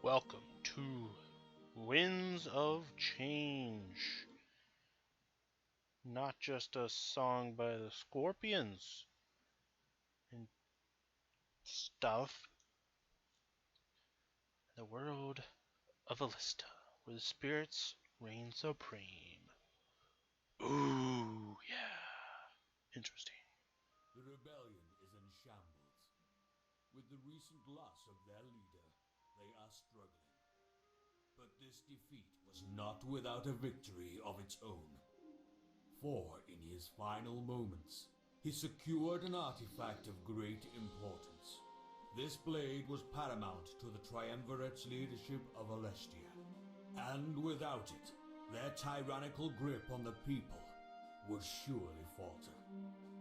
Welcome to Winds of Change. Not just a song by the Scorpions and stuff. The world of Alista, where the spirits reign supreme. Ooh, yeah. Interesting. The rebellion is in shambles. With the recent loss of their leader, they are struggling. But this defeat was not without a victory of its own. For in his final moments, he secured an artifact of great importance. This blade was paramount to the Triumvirate's leadership of Alestia. And without it, their tyrannical grip on the people would surely falter.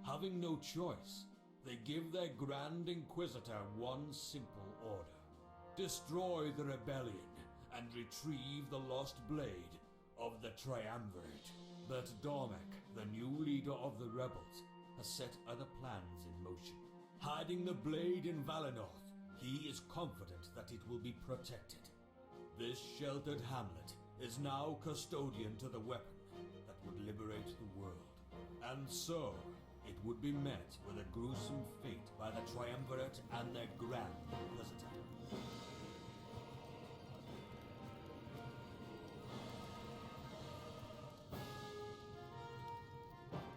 Having no choice, they give their Grand Inquisitor one simple order. Destroy the rebellion and retrieve the lost blade of the Triumvirate. But Dormek, the new leader of the rebels, has set other plans in motion. Hiding the blade in Valinor, he is confident that it will be protected. This sheltered hamlet is now custodian to the weapon that would liberate the world. And so, it would be met with a gruesome fate by the Triumvirate and their Grand Inquisitor.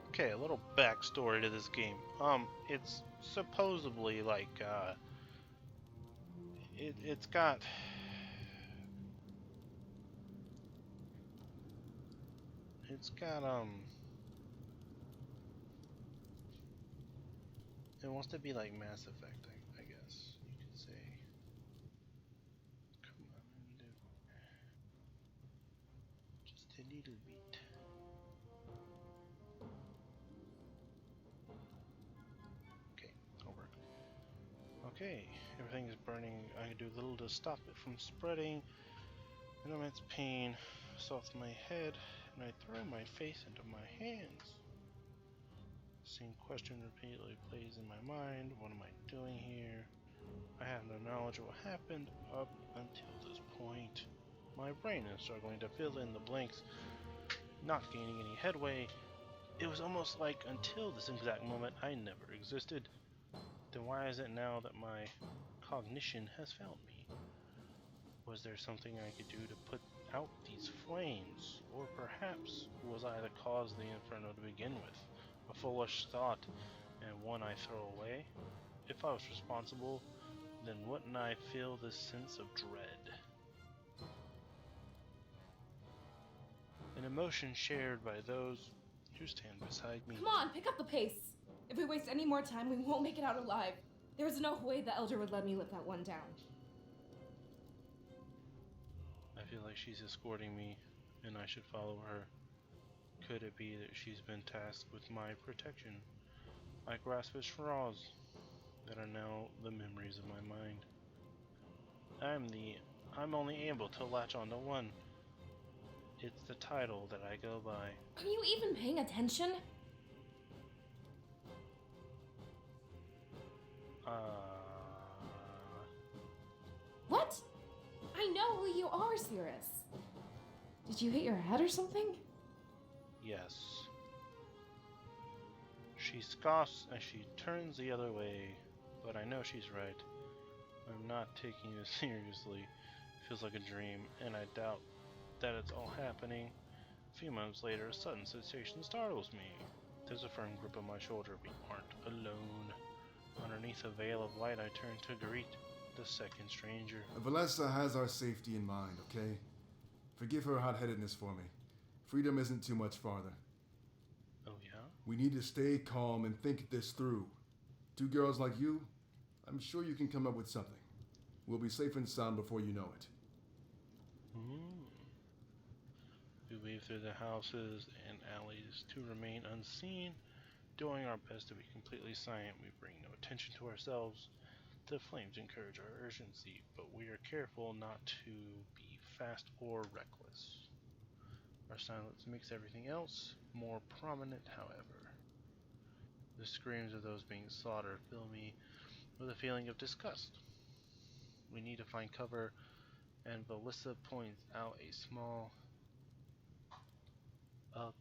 Okay, a little backstory to this game. It's supposedly like, it's got... It wants to be like Mass Effect, I guess you could say. Come on, a little, just a little bit. Okay, that'll work. Okay, everything is burning. I can do little to stop it from spreading. An immense pain assaults my head, and I throw my face into my hands. The same question repeatedly plays in my mind. What am I doing here? I have no knowledge of what happened up until this point. My brain is struggling to fill in the blanks, not gaining any headway. It was almost like until this exact moment I never existed. Then why is it now that my cognition has failed me? Was there something I could do to put out these flames? Or perhaps was I the cause of the inferno to begin with? A foolish thought, and one I throw away? If I was responsible, then wouldn't I feel this sense of dread? An emotion shared by those who stand beside me. Come on, pick up the pace! If we waste any more time, we won't make it out alive. There's no way the Elder would let me let that one down. I feel like she's escorting me, and I should follow her. Could it be that she's been tasked with my protection? I grasp at straws that are now the memories of my mind. I'm only able to latch onto one. It's the title that I go by. Are you even paying attention? What? I know who you are, Cirrus. Did you hit your head or something? Yes. She scoffs as she turns the other way, but I know she's right. I'm not taking this seriously. It feels like a dream, and I doubt that it's all happening. A few moments later, a sudden sensation startles me. There's a firm grip on my shoulder. We aren't alone. Underneath a veil of light, I turn to greet the second stranger. Valessa has our safety in mind, okay? Forgive her hot-headedness for me. Freedom isn't too much farther. Oh yeah? We need to stay calm and think this through. Two girls like you, I'm sure you can come up with something. We'll be safe and sound before you know it. We weave through the houses and alleys to remain unseen. Doing our best to be completely silent, we bring no attention to ourselves. The flames encourage our urgency, but we are careful not to be fast or reckless. Our silence makes everything else more prominent, however. The screams of those being slaughtered fill me with a feeling of disgust. We need to find cover And Ballista points out a small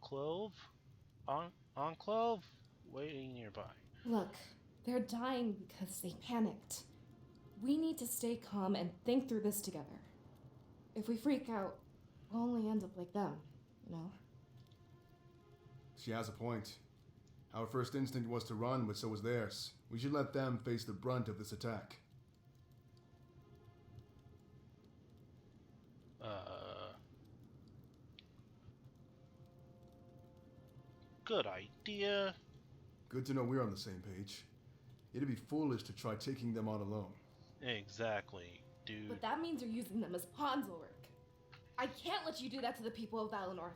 clove? Enclave? Waiting nearby. Look, they're dying because they panicked. We need to stay calm and think through this together. If we freak out, we'll only end up like them, you know? She has a point. Our first instinct was to run, but so was theirs. We should let them face the brunt of this attack. Good idea. Good to know we're on the same page. It'd be foolish to try taking them on alone. Exactly, dude. But that means you're using them as pawns, Ulrich. I can't let you do that to the people of Valinor.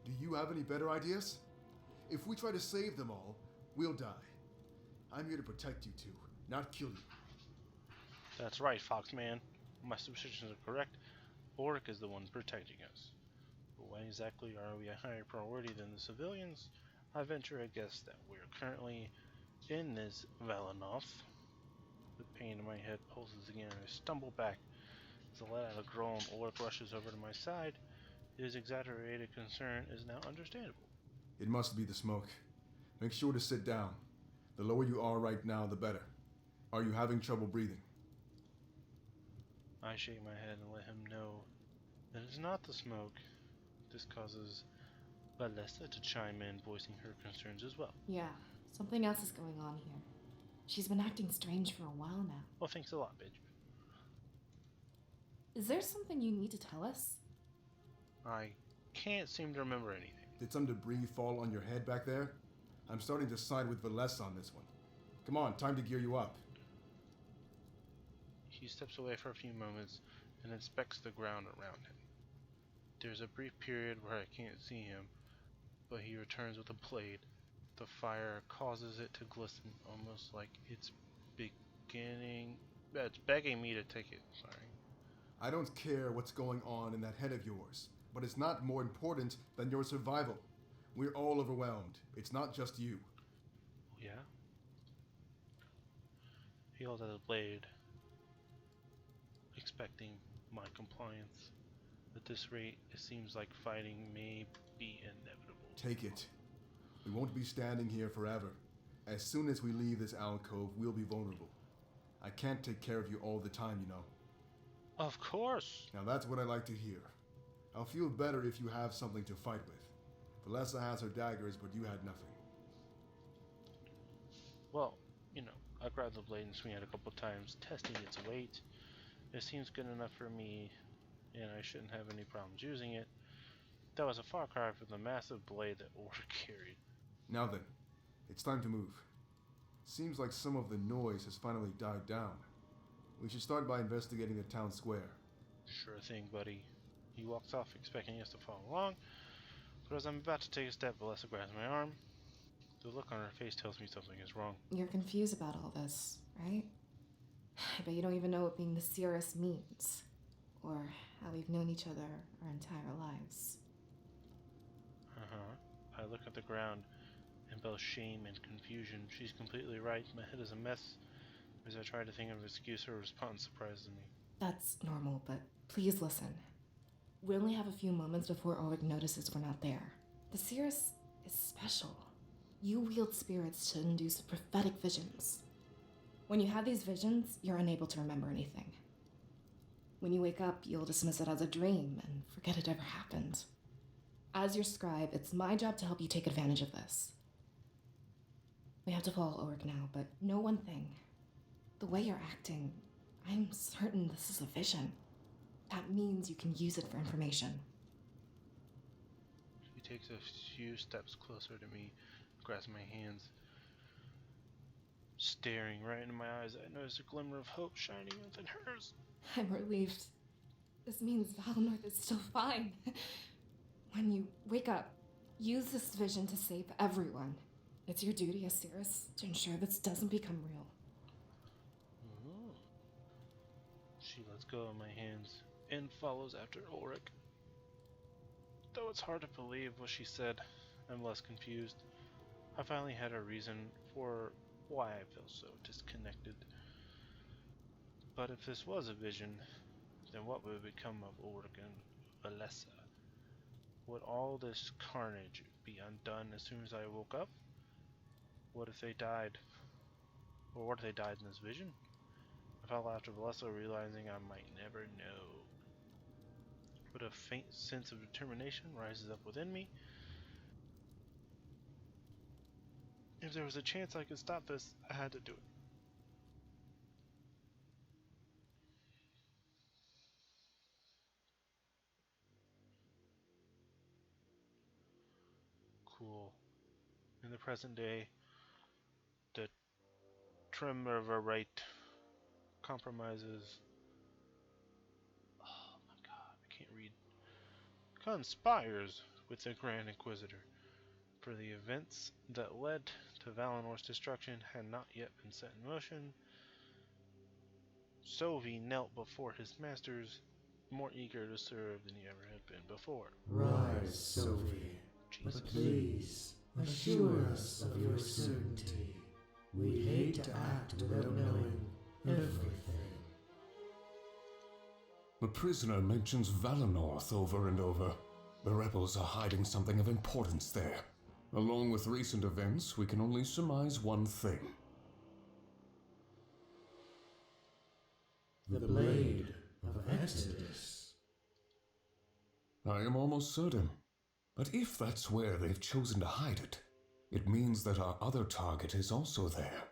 Do you have any better ideas? If we try to save them all, we'll die. I'm here to protect you two, not kill you. That's right, Foxman. My suspicions are correct. Ulrich is the one protecting us. But why exactly are we a higher priority than the civilians? I venture a guess that we're currently in this Valinoth. The pain in my head pulses again and I stumble back. As I let out a groan, Ulrich rushes over to my side. His exaggerated concern is now understandable. It must be the smoke. Make sure to sit down. The lower you are right now, the better. Are you having trouble breathing? I shake my head and let him know that it's not the smoke. This causes Ballista to chime in, voicing her concerns as well. Yeah, something else is going on here. She's been acting strange for a while now. Well, thanks a lot, bitch. Is there something you need to tell us? I can't seem to remember anything. Did some debris fall on your head back there? I'm starting to side with Valessa on this one. Come on, time to gear you up. He steps away for a few moments and inspects the ground around him. There's a brief period where I can't see him, but he returns with a blade. The fire causes it to glisten, almost like it's begging me to take it. Sorry. I don't care what's going on in that head of yours, but it's not more important than your survival. We're all overwhelmed. It's not just you. Yeah? He holds out his blade, expecting my compliance. At this rate, it seems like fighting may be inevitable. Take it. We won't be standing here forever. As soon as we leave this alcove, we'll be vulnerable. I can't take care of you all the time, you know. Of course! Now that's what I like to hear. I'll feel better if you have something to fight with. Valessa has her daggers, but you had nothing. Well, you know, I grab the blade and swing it a couple times, testing its weight. It seems good enough for me, and I shouldn't have any problems using it. That was a far cry from the massive blade that Ulrich carried. Now then, it's time to move. Seems like some of the noise has finally died down. We should start by investigating the town square. Sure thing, buddy. He walks off, expecting us to follow along, but as I'm about to take a step, Valessa grabs my arm. The look on her face tells me something is wrong. You're confused about all this, right? I bet you don't even know what being the Cirrus means, or how we've known each other our entire lives. I look at the ground in both shame and confusion. She's completely right. My head is a mess. As I try to think of an excuse, her response surprises me. That's normal, but please listen. We only have a few moments before Ulrich notices we're not there. The Cirrus is special. You wield spirits to induce prophetic visions. When you have these visions, you're unable to remember anything. When you wake up, you'll dismiss it as a dream and forget it ever happened. As your scribe, it's my job to help you take advantage of this. We have to follow Ulrich now, but know one thing. The way you're acting, I'm certain this is a vision. That means you can use it for information. She takes a few steps closer to me, grasps my hands. Staring right into my eyes, I notice a glimmer of hope shining within hers. I'm relieved. This means Valinor is still fine. When you wake up, use this vision to save everyone. It's your duty as Cirrus to ensure this doesn't become real. Ooh. She lets go of my hands and follows after Ulrich. Though it's hard to believe what she said, I'm less confused. I finally had a reason for why I feel so disconnected. But if this was a vision, then what would become of Ulrich and Valessa? Would all this carnage be undone as soon as I woke up? What if they died? Or what if they died in this vision? I fell after Valessa, realizing I might never know. But a faint sense of determination rises up within me. If there was a chance I could stop this, I had to do it. Cool. In the present day, the Triumvirate compromises. Oh my god, I can't read. Conspires with the Grand Inquisitor, for the events that led to Valinor's destruction had not yet been set in motion. Sovi knelt before his masters, more eager to serve than he ever had been before. Rise, Sophie, but please assure us of your certainty. We'd hate to act without knowing everything. The prisoner mentions Valinorth over and over. The rebels are hiding something of importance there. Along with recent events, we can only surmise one thing. The Blade of Exodus. I am almost certain. But if that's where they've chosen to hide it, it means that our other target is also there.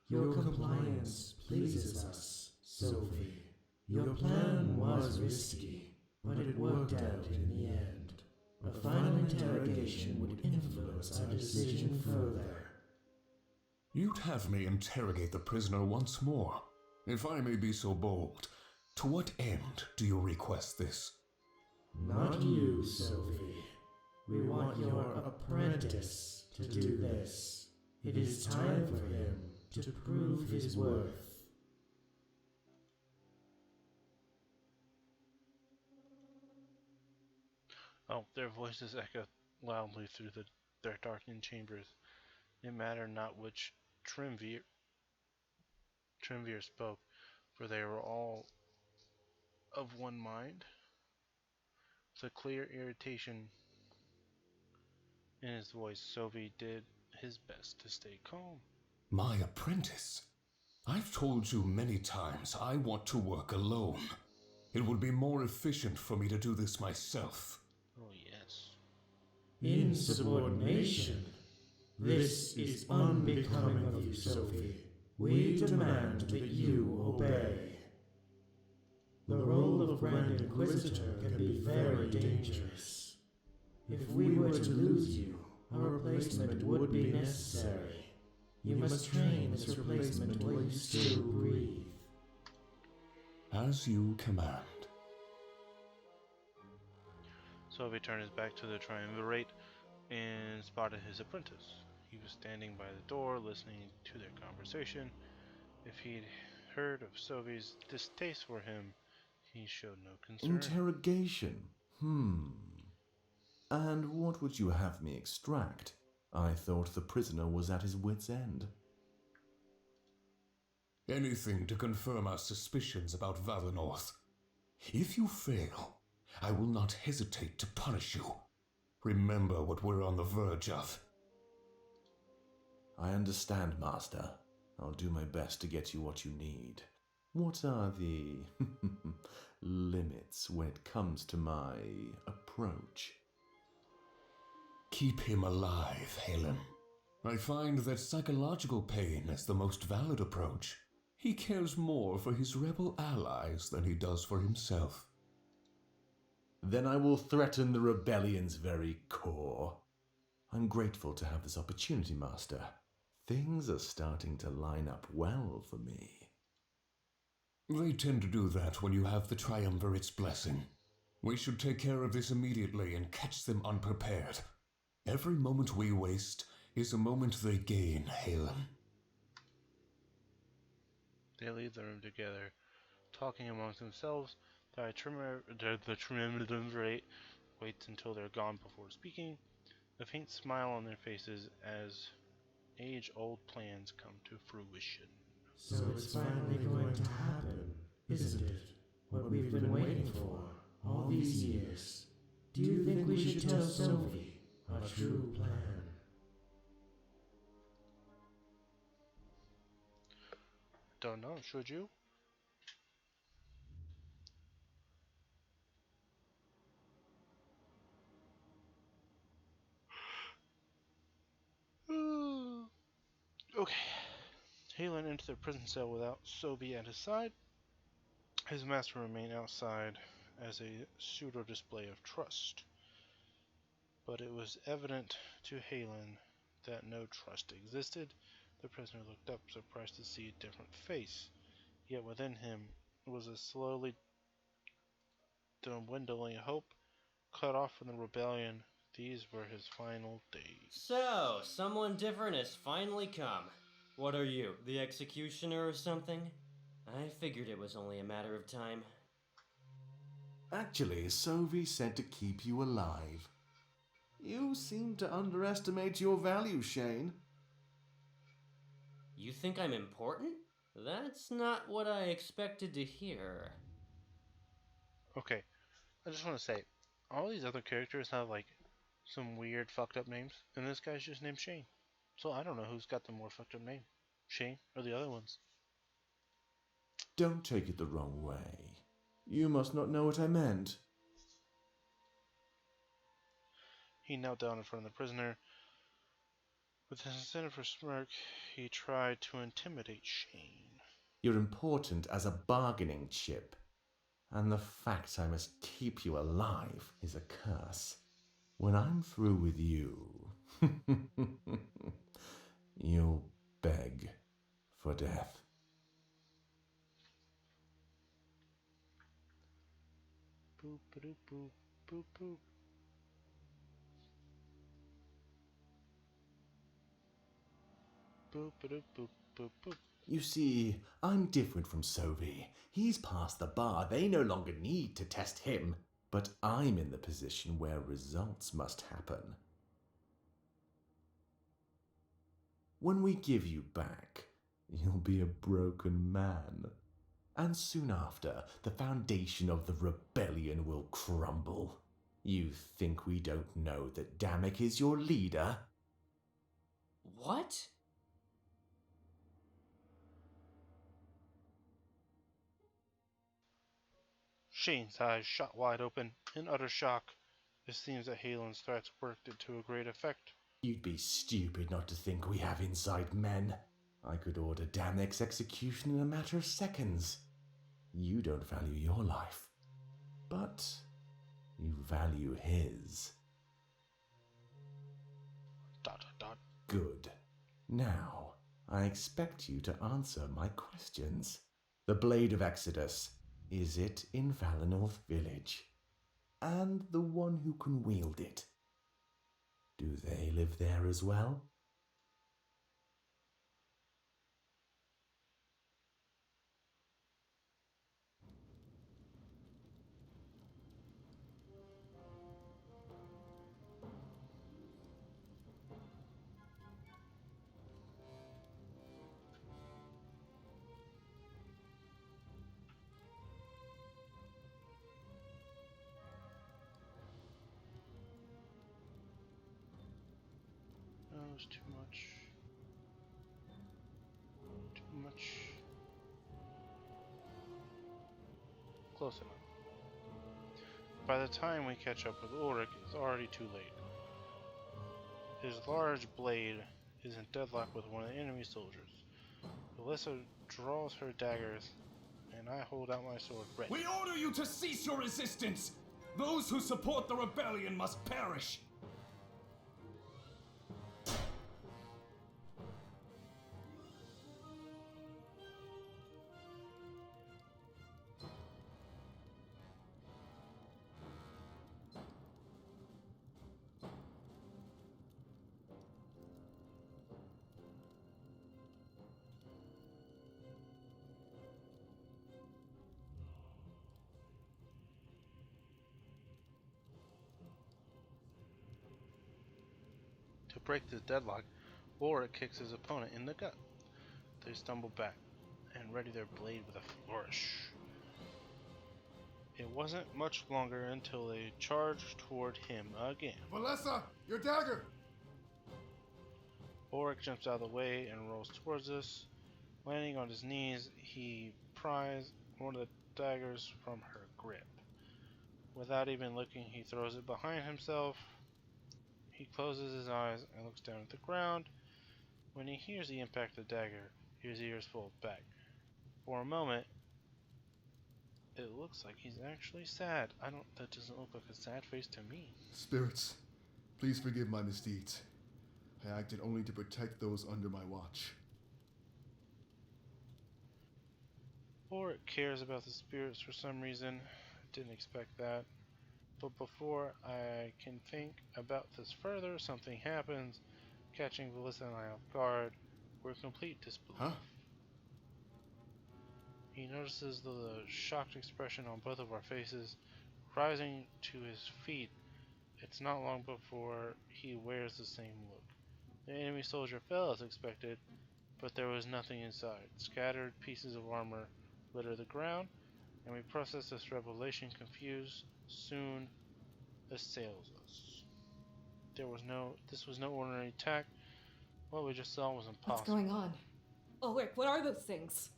Your compliance pleases us, Sophie. Your plan was risky, but it worked out in the end. A final interrogation would influence our decision further. You'd have me interrogate the prisoner once more. If I may be so bold, to what end do you request this? Not you, Sophie. We want your apprentice to do this. It is time for him to prove his worth. Oh, their voices echo loudly through their darkened chambers. It mattered not which Triumvir spoke, for they were all of one mind. With a clear irritation in his voice, Sovi did his best to stay calm. My apprentice? I've told you many times I want to work alone. It would be more efficient for me to do this myself. Oh, yes. Insubordination. This is unbecoming of you, Sophie. We demand that you obey. The role of Grand Inquisitor can be very dangerous. If we were to lose you, a replacement would be necessary. You must train this replacement while you still breathe. As you command. Sovi turned his back to the Triumvirate and spotted his apprentice. He was standing by the door, listening to their conversation. If he'd heard of Sovi's distaste for him, he showed no concern. Interrogation? And what would you have me extract? I thought the prisoner was at his wit's end. Anything to confirm our suspicions about Valinorth. If you fail, I will not hesitate to punish you. Remember what we're on the verge of. I understand, Master. I'll do my best to get you what you need. What are the limits when it comes to my approach? Keep him alive, Helen. I find that psychological pain is the most valid approach. He cares more for his rebel allies than he does for himself. Then I will threaten the rebellion's very core. I'm grateful to have this opportunity, Master. Things are starting to line up well for me. They tend to do that when you have the Triumvirate's blessing. We should take care of this immediately and catch them unprepared. Every moment we waste is a moment they gain, Helen. They leave the room together, talking amongst themselves. The Triumvirate waits until they're gone before speaking, a faint smile on their faces as age-old plans come to fruition. So it's finally going to happen, isn't it? What we've been waiting for all these years. Do you think we should tell Sophie our true plan? Don't know, should you? Okay. Halen entered the prison cell without Sobi at his side. His master remained outside as a pseudo display of trust. But it was evident to Halen that no trust existed. The prisoner looked up, surprised to see a different face. Yet within him was a slowly dwindling hope. Cut off from the rebellion, these were his final days. So, someone different has finally come. What are you, the executioner or something? I figured it was only a matter of time. Actually, Sophie said to keep you alive. You seem to underestimate your value, Shane. You think I'm important? That's not what I expected to hear. Okay, I just want to say, all these other characters have like some weird fucked up names, and this guy's just named Shane. So I don't know who's got the more fucked up name, Shane or the other ones. Don't take it the wrong way. You must not know what I meant. He knelt down in front of the prisoner. With his sinister smirk, he tried to intimidate Shane. You're important as a bargaining chip, and the fact I must keep you alive is a curse. When I'm through with you, you'll beg for death. Boop, boop, boop, boop, boop. Boop, boop, boop, boop, boop. You see, I'm different from Sophie. He's past the bar. They no longer need to test him. But I'm in the position where results must happen. When we give you back, you'll be a broken man. And soon after, the foundation of the rebellion will crumble. You think we don't know that Damek is your leader? What? Shane's eyes shot wide open in utter shock. It seems that Halen's threats worked to a great effect. You'd be stupid not to think we have inside men. I could order Damek's execution in a matter of seconds. You don't value your life, but you value his. Dot, dot, dot. Good. Now, I expect you to answer my questions. The Blade of Exodus, is it in Valinor Village? And the one who can wield it, do they live there as well? That was too much. Too much. Close enough. By the time we catch up with Ulrich, it's already too late. His large blade is in deadlock with one of the enemy soldiers. Alyssa draws her daggers, and I hold out my sword ready. We order you to cease your resistance! Those who support the rebellion must perish! To break this deadlock, Ulrich kicks his opponent in the gut. They stumble back. and ready their blade with a flourish. It wasn't much longer until they charged toward him again. Valessa, your dagger! Ulrich jumps out of the way and rolls towards us. Landing on his knees, he pries one of the daggers from her grip. Without even looking, he throws it behind himself. He closes his eyes and looks down at the ground. When he hears the impact of the dagger, his ears fold back. For a moment, it looks like he's actually sad. That doesn't look like a sad face to me. Spirits, please forgive my misdeeds. I acted only to protect those under my watch. Ulrich cares about the spirits for some reason. Didn't expect that. But before I can think about this further, something happens, catching Valessa and I off guard. We're in complete disbelief. Huh? He notices the shocked expression on both of our faces. Rising to his feet, it's not long before he wears the same look. The enemy soldier fell as expected, but there was nothing inside. Scattered pieces of armor litter the ground, and we process this revelation confused, soon assails us. This was no ordinary attack. What we just saw was impossible. What's going on? Ulrich, what are those things?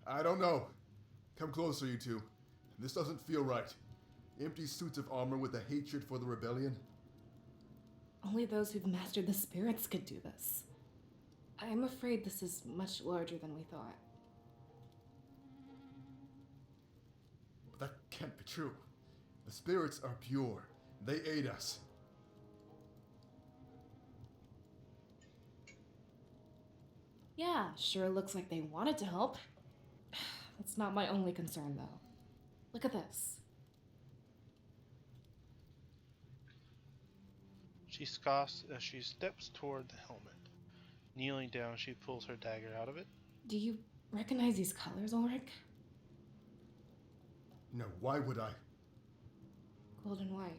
I don't know. Come closer, you two. This doesn't feel right. Empty suits of armor with a hatred for the rebellion. Only those who've mastered the spirits could do this. I'm afraid this is much larger than we thought. But that can't be true. The spirits are pure. They aid us. Yeah, sure looks like they wanted to help. That's not my only concern, though. Look at this. She scoffs as she steps toward the helmet. Kneeling down, she pulls her dagger out of it. Do you recognize these colors, Ulrich? No, why would I? Gold and white.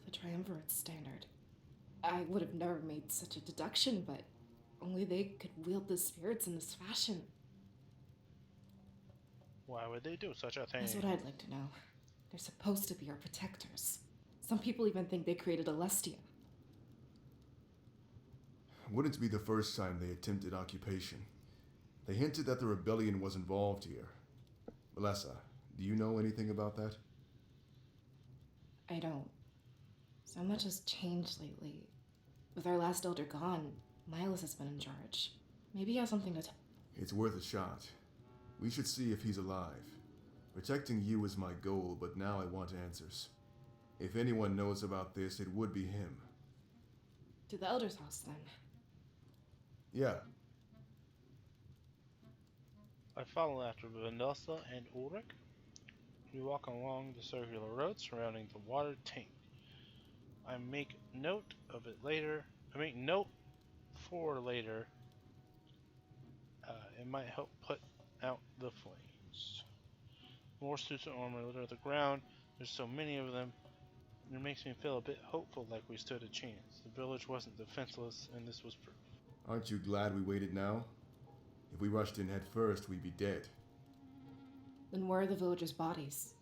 The triumvirate standard. I would have never made such a deduction, but only they could wield the spirits in this fashion. Why would they do such a thing? That's what I'd like to know. They're supposed to be our protectors. Some people even think they created Alestia. Wouldn't be the first time they attempted occupation. They hinted that the rebellion was involved here. Valessa, do you know anything about that? I don't. So much has changed lately. With our last elder gone, Milos has been in charge. Maybe he has something to tell. It's worth a shot. We should see if he's alive. Protecting you is my goal, but now I want answers. If anyone knows about this, it would be him. To the elder's house, then. Yeah. I follow after Valessa and Ulrich. We walk along the circular road surrounding the water tank. I make note of it later. I make note for later. It might help put out the flames. More suits of armor litter the ground. There's so many of them. It makes me feel a bit hopeful, like we stood a chance. The village wasn't defenseless, and this was proof. Aren't you glad we waited now? If we rushed in head first, we'd be dead. Then where are the villagers' bodies?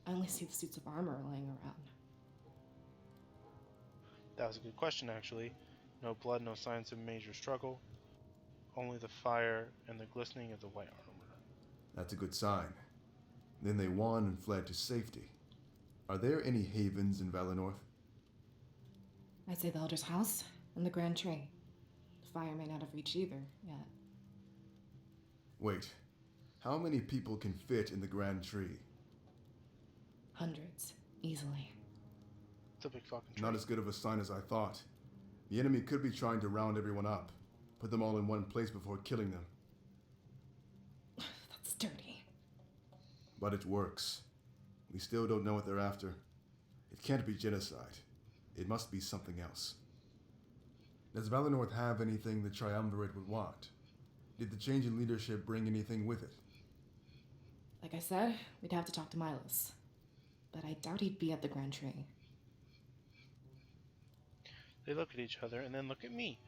I only see the suits of armor laying around. That was a good question, actually. No blood, no signs of major struggle. Only the fire and the glistening of the white armor. That's a good sign. Then they won and fled to safety. Are there any havens in Valenorth? I'd say the elder's house and the Grand Tree. The fire may not have reached either yet. Wait, how many people can fit in the Grand Tree? Hundreds, easily. It's a big fucking tree. Not as good of a sign as I thought. The enemy could be trying to round everyone up, put them all in one place before killing them. That's dirty. But it works. We still don't know what they're after. It can't be genocide. It must be something else. Does Valenorth have anything the Triumvirate would want? Did the change in leadership bring anything with it? Like I said, we'd have to talk to Milos. But I doubt he'd be at the Grand Tree. They look at each other and then look at me.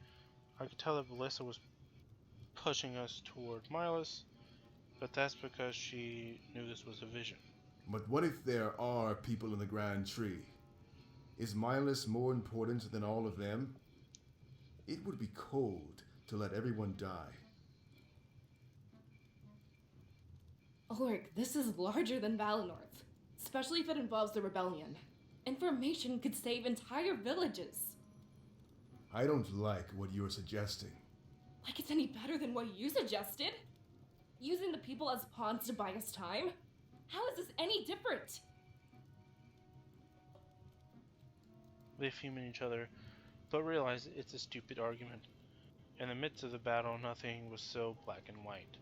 I could tell that Valessa was pushing us toward Milos. But that's because she knew this was a vision. But what if there are people in the Grand Tree? Is Milas more important than all of them? It would be cold to let everyone die. Ulrich, this is larger than Valenorth, especially if it involves the rebellion. Information could save entire villages. I don't like what you're suggesting. Like it's any better than what you suggested? Using the people as pawns to buy us time? How is this any different? They fume at each other, but realize it's a stupid argument. In the midst of the battle, nothing was so black and white.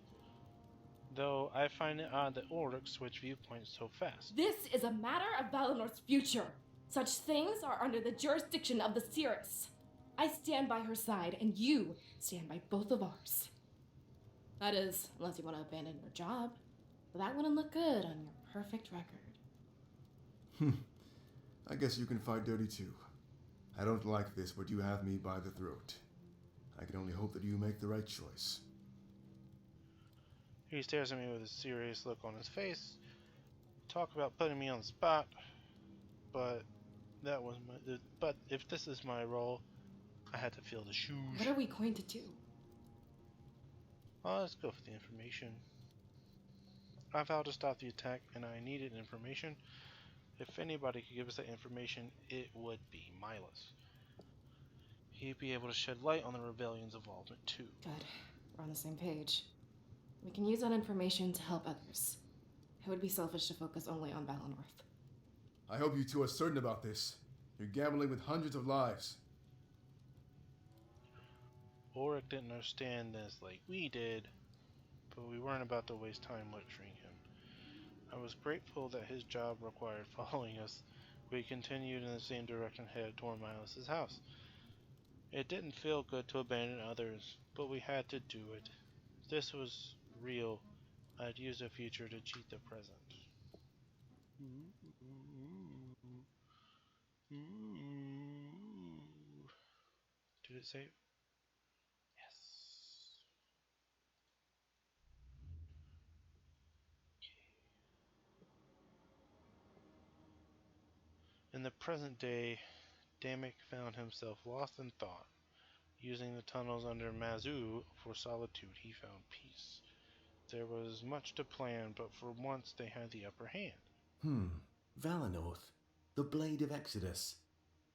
Though I find it odd that Ulrich switched viewpoints so fast. This is a matter of Valenor's future. Such things are under the jurisdiction of the Cirrus. I stand by her side, and you stand by both of ours. That is, unless you want to abandon your job. But that wouldn't look good on your perfect record. I guess you can fight dirty too. I don't like this, but you have me by the throat. I can only hope that you make the right choice. He stares at me with a serious look on his face. Talk about putting me on the spot, but but if this is my role, I had to feel the shoes. What are we going to do? Well, let's go for the information. I vowed to stop the attack, and I needed information. If anybody could give us that information, it would be Milas. He'd be able to shed light on the rebellion's involvement too. Good. We're on the same page. We can use that information to help others. It would be selfish to focus only on Valenorth. I hope you two are certain about this. You're gambling with hundreds of lives. Ulrich didn't understand this like we did, but we weren't about to waste time lecturing him. I was grateful that his job required following us. We continued in the same direction headed toward Milas' house. It didn't feel good to abandon others, but we had to do it. If this was real, I'd use the future to cheat the present. Did it save? Yes. In the present day, Damek found himself lost in thought. Using the tunnels under Mazu for solitude, he found peace. There was much to plan, but for once they had the upper hand. Valenorth, the Blade of Exodus.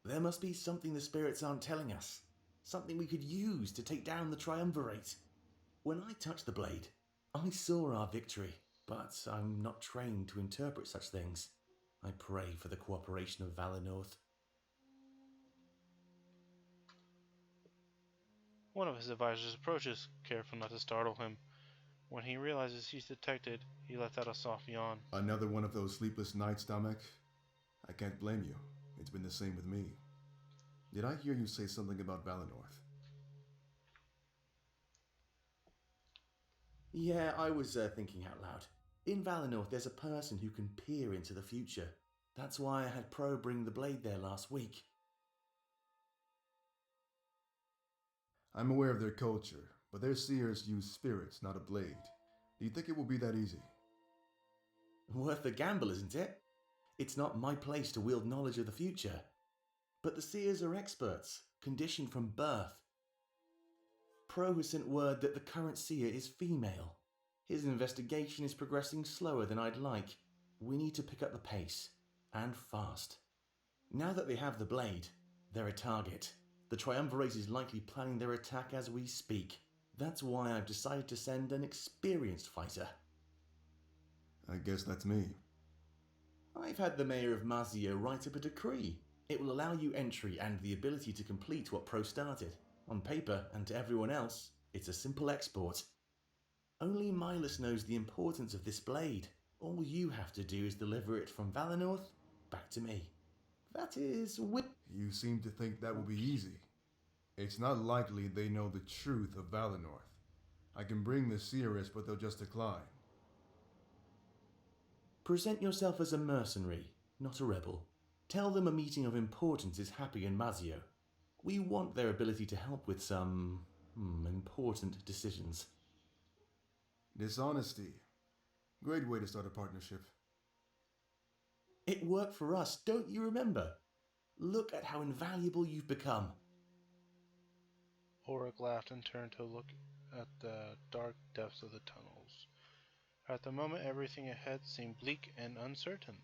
There must be something the spirits aren't telling us. Something we could use to take down the Triumvirate. When I touched the blade, I saw our victory, but I'm not trained to interpret such things. I pray for the cooperation of Valenorth. One of his advisors approaches, careful not to startle him. When he realizes he's detected, he lets out a soft yawn. Another one of those sleepless nights, Damek? I can't blame you. It's been the same with me. Did I hear you say something about Valenorth? Yeah, I was thinking out loud. In Valenorth, there's a person who can peer into the future. That's why I had Pro bring the blade there last week. I'm aware of their culture, but their seers use spirits, not a blade. Do you think it will be that easy? Worth the gamble, isn't it? It's not my place to wield knowledge of the future. But the seers are experts, conditioned from birth. Pro has sent word that the current seer is female. His investigation is progressing slower than I'd like. We need to pick up the pace, and fast. Now that they have the blade, they're a target. The Triumvirate is likely planning their attack as we speak. That's why I've decided to send an experienced fighter. I guess that's me. I've had the Mayor of Mazio write up a decree. It will allow you entry and the ability to complete what Pro started. On paper, and to everyone else, it's a simple export. Only Milas knows the importance of this blade. All you have to do is deliver it from Valenorth back to me. That is You seem to think that will be easy. It's not likely they know the truth of Valenorth. I can bring the Seeress, but they'll just decline. Present yourself as a mercenary, not a rebel. Tell them a meeting of importance is happening in Mazio. We want their ability to help with some important decisions. Dishonesty. Great way to start a partnership. It worked for us, don't you remember? Look at how invaluable you've become. Ulrich laughed and turned to look at the dark depths of the tunnels. At the moment, everything ahead seemed bleak and uncertain.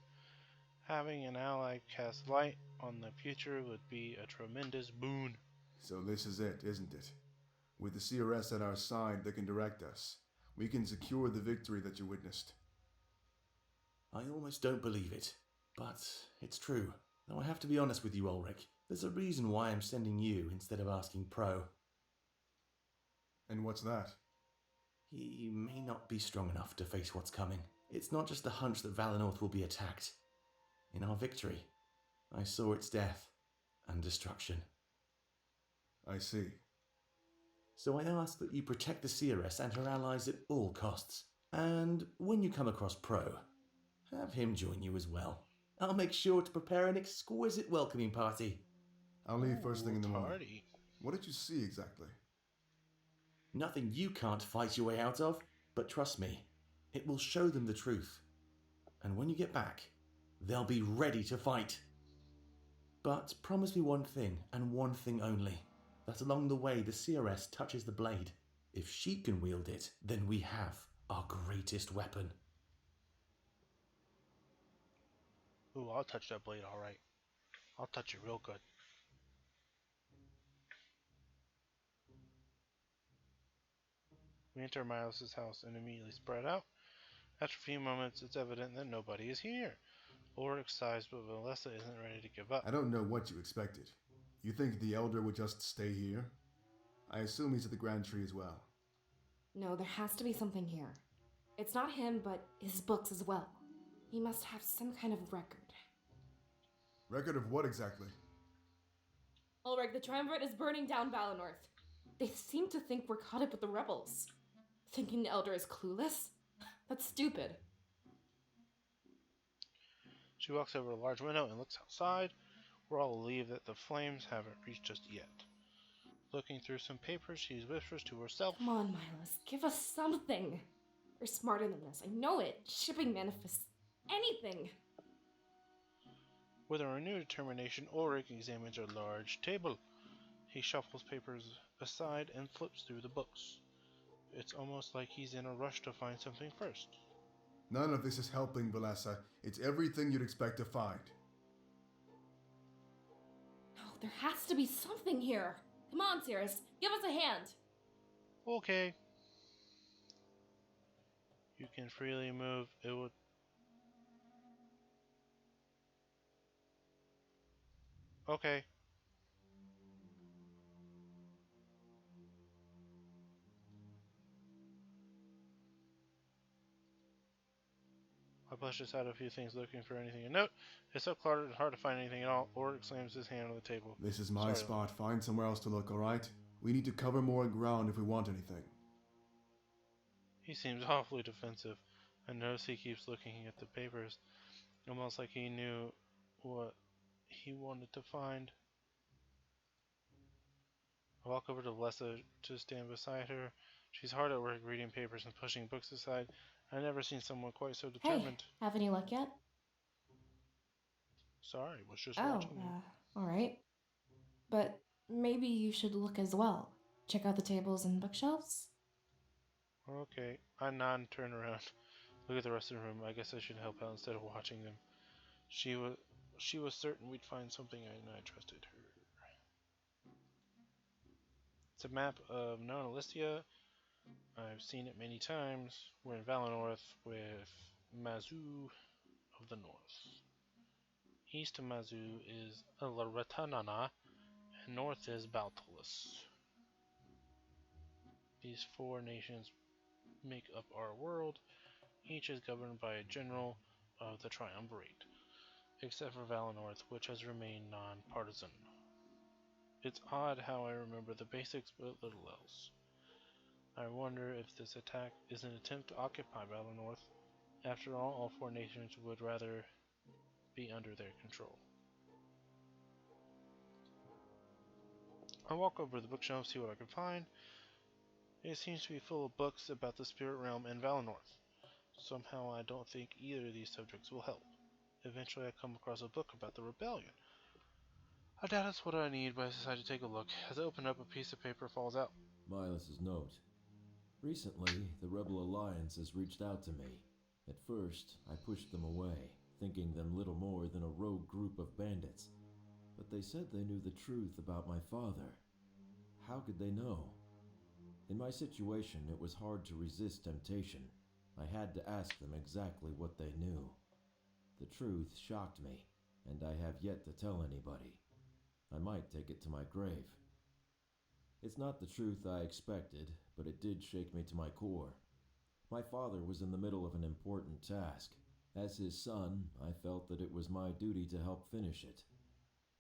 Having an ally cast light on the future would be a tremendous boon. So this is it, isn't it? With the CRS at our side that can direct us, we can secure the victory that you witnessed. I almost don't believe it, but it's true. Though I have to be honest with you, Ulrich. There's a reason why I'm sending you instead of asking Pro. And what's that? He may not be strong enough to face what's coming. It's not just the hunch that Valinor will be attacked. In our victory, I saw its death and destruction. I see. So I ask that you protect the Seeress and her allies at all costs. And when you come across Pro, have him join you as well. I'll make sure to prepare an exquisite welcoming party. I'll leave first thing in the morning. Party. What did you see exactly? Nothing you can't fight your way out of, but trust me, it will show them the truth. And when you get back, they'll be ready to fight. But promise me one thing, and one thing only, that along the way the CRS touches the blade. If she can wield it, then we have our greatest weapon. Ooh, I'll touch that blade alright. I'll touch it real good. We enter Miles' house and immediately spread out. After a few moments, it's evident that nobody is here. Ulrich sighs, but Valessa isn't ready to give up. I don't know what you expected. You think the Elder would just stay here? I assume he's at the Grand Tree as well. No, there has to be something here. It's not him, but his books as well. He must have some kind of record. Record of what exactly? Ulrich, the Triumvirate is burning down Valinor. They seem to think we're caught up with the rebels. Thinking the Elder is clueless? That's stupid. She walks over to a large window and looks outside. We're all relieved that the flames haven't reached us yet. Looking through some papers, she whispers to herself, Come on, Miles, give us something. You're smarter than this, I know it. Shipping manifests. Anything. With a renewed determination, Ulrich examines a large table. He shuffles papers aside and flips through the books. It's almost like he's in a rush to find something first. None of this is helping, Valessa. It's everything you'd expect to find. No, there has to be something here. Come on, Cirrus, give us a hand. Okay. You can freely move. It would... Okay. I pushed aside a few things looking for anything to note. It's so hard to find anything at all. Ulrich slams his hand on the table. This is my Sorry. spot. Find somewhere else to look, alright? We need to cover more ground if we want anything. He seems awfully defensive. I notice he keeps looking at the papers, almost like he knew what he wanted to find. I walk over to Valessa to stand beside her. She's hard at work reading papers and pushing books aside. I've never seen someone quite so determined. Hey, have any luck yet? Sorry, was just Oh, watching you. alright. But maybe you should look as well. Check out the tables and bookshelves. Okay, I nod and turn around. Look at the rest of the room. I guess I should help out instead of watching them. She was certain we'd find something and I trusted her. It's a map of Nona Listia. I've seen it many times. We're in Valinor with Mazu of the North. East of Mazu is Laratanana, and north is Baltolus. These four nations make up our world. Each is governed by a general of the Triumvirate, except for Valinor, which has remained non-partisan. It's odd how I remember the basics but little else. I wonder if this attack is an attempt to occupy Valinor. After all four nations would rather be under their control. I walk over to the bookshelf, see what I can find. It seems to be full of books about the spirit realm and Valinor. Somehow I don't think either of these subjects will help. Eventually I come across a book about the rebellion. I doubt it's what I need, but I decide to take a look. As I open up, a piece of paper falls out. Milus's note. Recently, the Rebel Alliance has reached out to me. At first, I pushed them away, thinking them little more than a rogue group of bandits. But they said they knew the truth about my father. How could they know? In my situation, it was hard to resist temptation. I had to ask them exactly what they knew. The truth shocked me, and I have yet to tell anybody. I might take it to my grave. It's not the truth I expected, but it did shake me to my core. My father was in the middle of an important task. As his son, I felt that it was my duty to help finish it.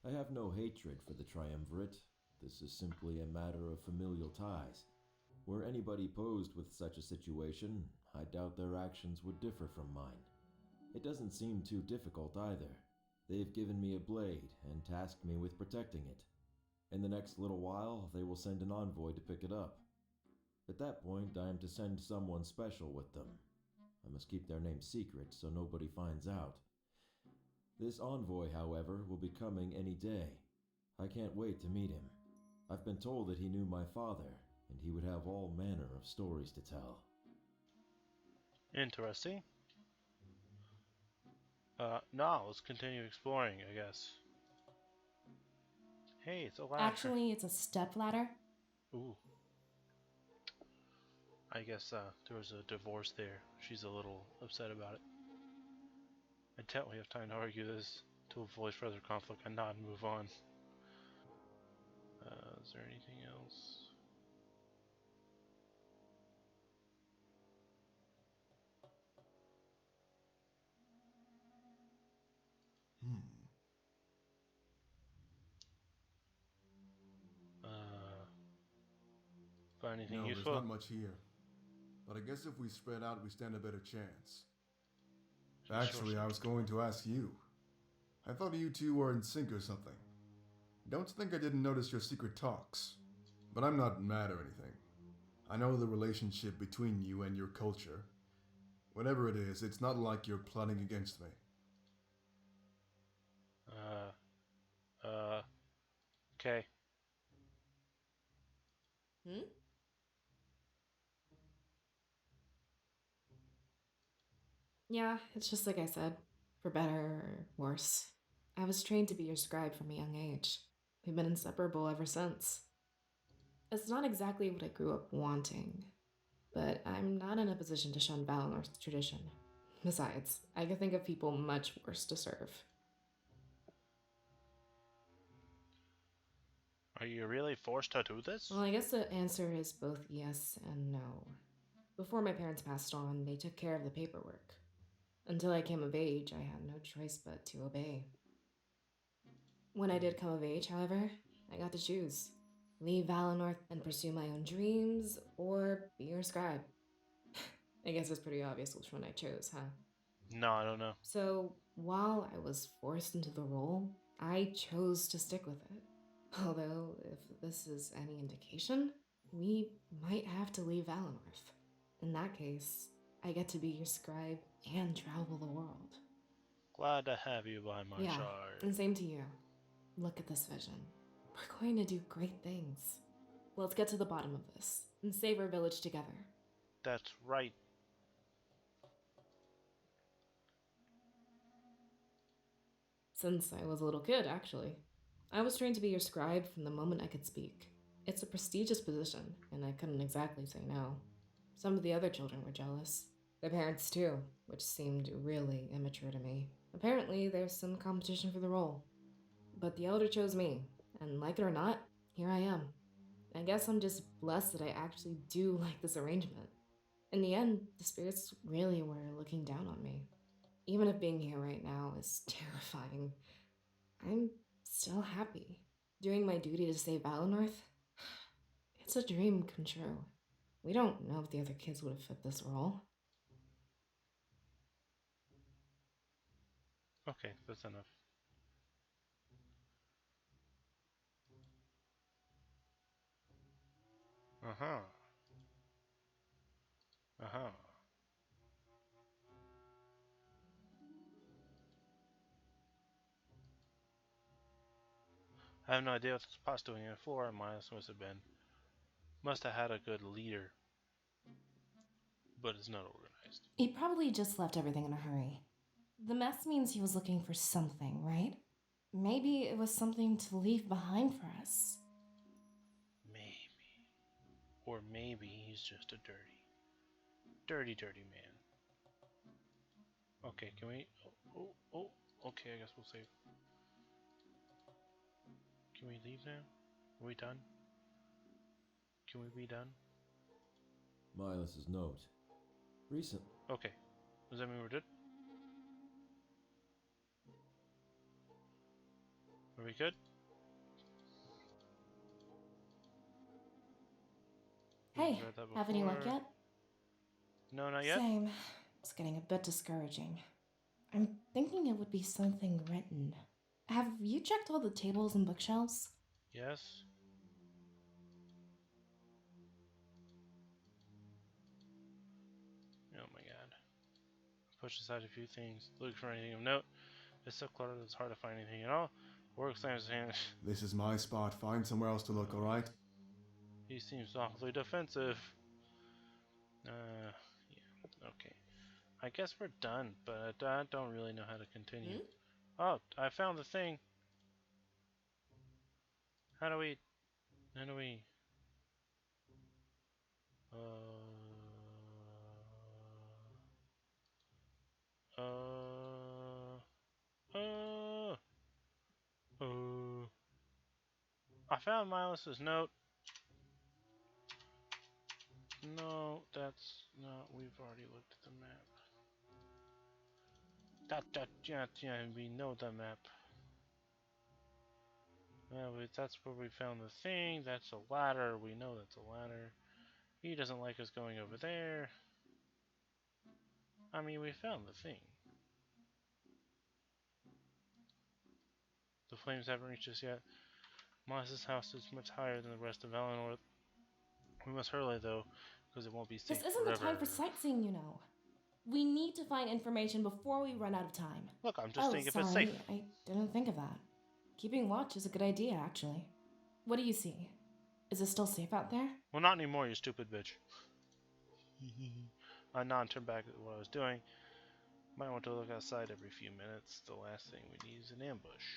I have no hatred for the Triumvirate. This is simply a matter of familial ties. Were anybody posed with such a situation, I doubt their actions would differ from mine. It doesn't seem too difficult either. They've given me a blade and tasked me with protecting it. In the next little while, they will send an envoy to pick it up. At that point, I am to send someone special with them. I must keep their name secret so nobody finds out. This envoy, however, will be coming any day. I can't wait to meet him. I've been told that he knew my father, and he would have all manner of stories to tell. Interesting. No, let's continue exploring, I guess. Hey, it's a ladder. Actually, it's a step ladder. Ooh. I guess there was a divorce there. She's a little upset about it. I doubt we have time to argue this to avoid further conflict. I nod and move on. Is there anything else? Find anything No, useful? there's not much here. But I guess if we spread out, we stand a better chance. Actually, I was going to ask you. I thought you two were in sync or something. Don't think I didn't notice your secret talks. But I'm not mad or anything. I know the relationship between you and your culture. Whatever it is, it's not like you're plotting against me. Okay. Yeah, it's just like I said, for better or worse. I was trained to be your scribe from a young age. We've been inseparable ever since. It's not exactly what I grew up wanting, but I'm not in a position to shun Valinor's tradition. Besides, I can think of people much worse to serve. Are you really forced to do this? Well, I guess the answer is both yes and no. Before my parents passed on, they took care of the paperwork. Until I came of age, I had no choice but to obey. When I did come of age, however, I got to choose. Leave Valinor and pursue my own dreams, or be your scribe. I guess it's pretty obvious which one I chose, huh? No, I don't know. So, while I was forced into the role, I chose to stick with it. Although, if this is any indication, we might have to leave Valinor. In that case, I get to be your scribe and travel the world. Glad to have you by my Yeah, side. and same to you. Look at this vision. We're going to do great things. Let's get to the bottom of this and save our village together. That's right. Since I was a little kid, actually. I was trained to be your scribe from the moment I could speak. It's a prestigious position, and I couldn't exactly say no. Some of the other children were jealous. Their parents too, which seemed really immature to me. Apparently, there's some competition for the role. But the elder chose me, and like it or not, here I am. I guess I'm just blessed that I actually do like this arrangement. In the end, the spirits really were looking down on me. Even if being here right now is terrifying, I'm still happy. Doing my duty to save Valinor, it's a dream come true. We don't know if the other kids would have fit this role. Okay, that's enough. Uh-huh. Uh-huh. I have no idea what the spot's doing it for. Must have had a good leader, but it's not organized. He probably just left everything in a hurry. The mess means he was looking for something, right? Maybe it was something to leave behind for us. Maybe. Or maybe he's just a dirty man. Okay, can we... Oh, okay, I guess we'll save. Can we leave now? Are we done? Can we be done? Milus's note. Recent. Okay. Does that mean we're good? Are we good? Hey, Read that have any luck before. yet? No, not yet? Same. It's getting a bit discouraging. I'm thinking it would be something written. Have you checked all the tables and bookshelves? Yes. Oh my god. Push aside a few things. Look for anything of note. It's so cluttered it's hard to find anything at all. Work slams his hand. This is my spot. Find somewhere else to look, alright? He seems awfully defensive. Yeah, okay. I guess we're done, but I don't really know how to continue. Oh, I found the thing. How do we... Uh... I found Milus's note. No, that's not. We've already looked at the map. Yeah, we know the map. That's where we found the thing. That's a ladder. We know that's a ladder. He doesn't like us going over there. I mean, we found the thing. The flames haven't reached us yet. Milus's house is much higher than the rest of Valinor. We must hurry though, because it won't be safe This isn't forever. the time for sightseeing, you know. We need to find information before we run out of time. Look, I'm just thinking if it's sorry, safe. I didn't think of that. Keeping watch is a good idea, actually. What do you see? Is it still safe out there? Well, not anymore, you stupid bitch. I nod and turned back at what I was doing. Might want to look outside every few minutes. The last thing we need is an ambush.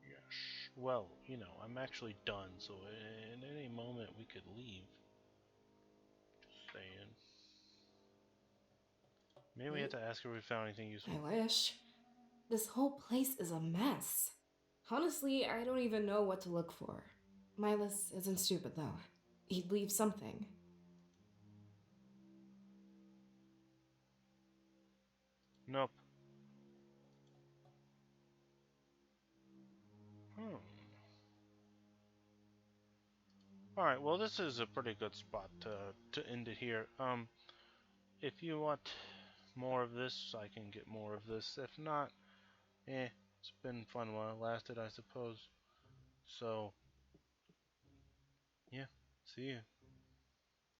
Yes. Well, you know, I'm actually done, so at any moment we could leave. Just saying. Maybe we have to ask her if we found anything useful. I wish. This whole place is a mess. Honestly, I don't even know what to look for. Milus isn't stupid, though. He'd leave something. Nope. Alright, well this is a pretty good spot to end it here. If you want more of this, I can get more of this. If not, it's been fun while it lasted, I suppose. So, yeah, see you.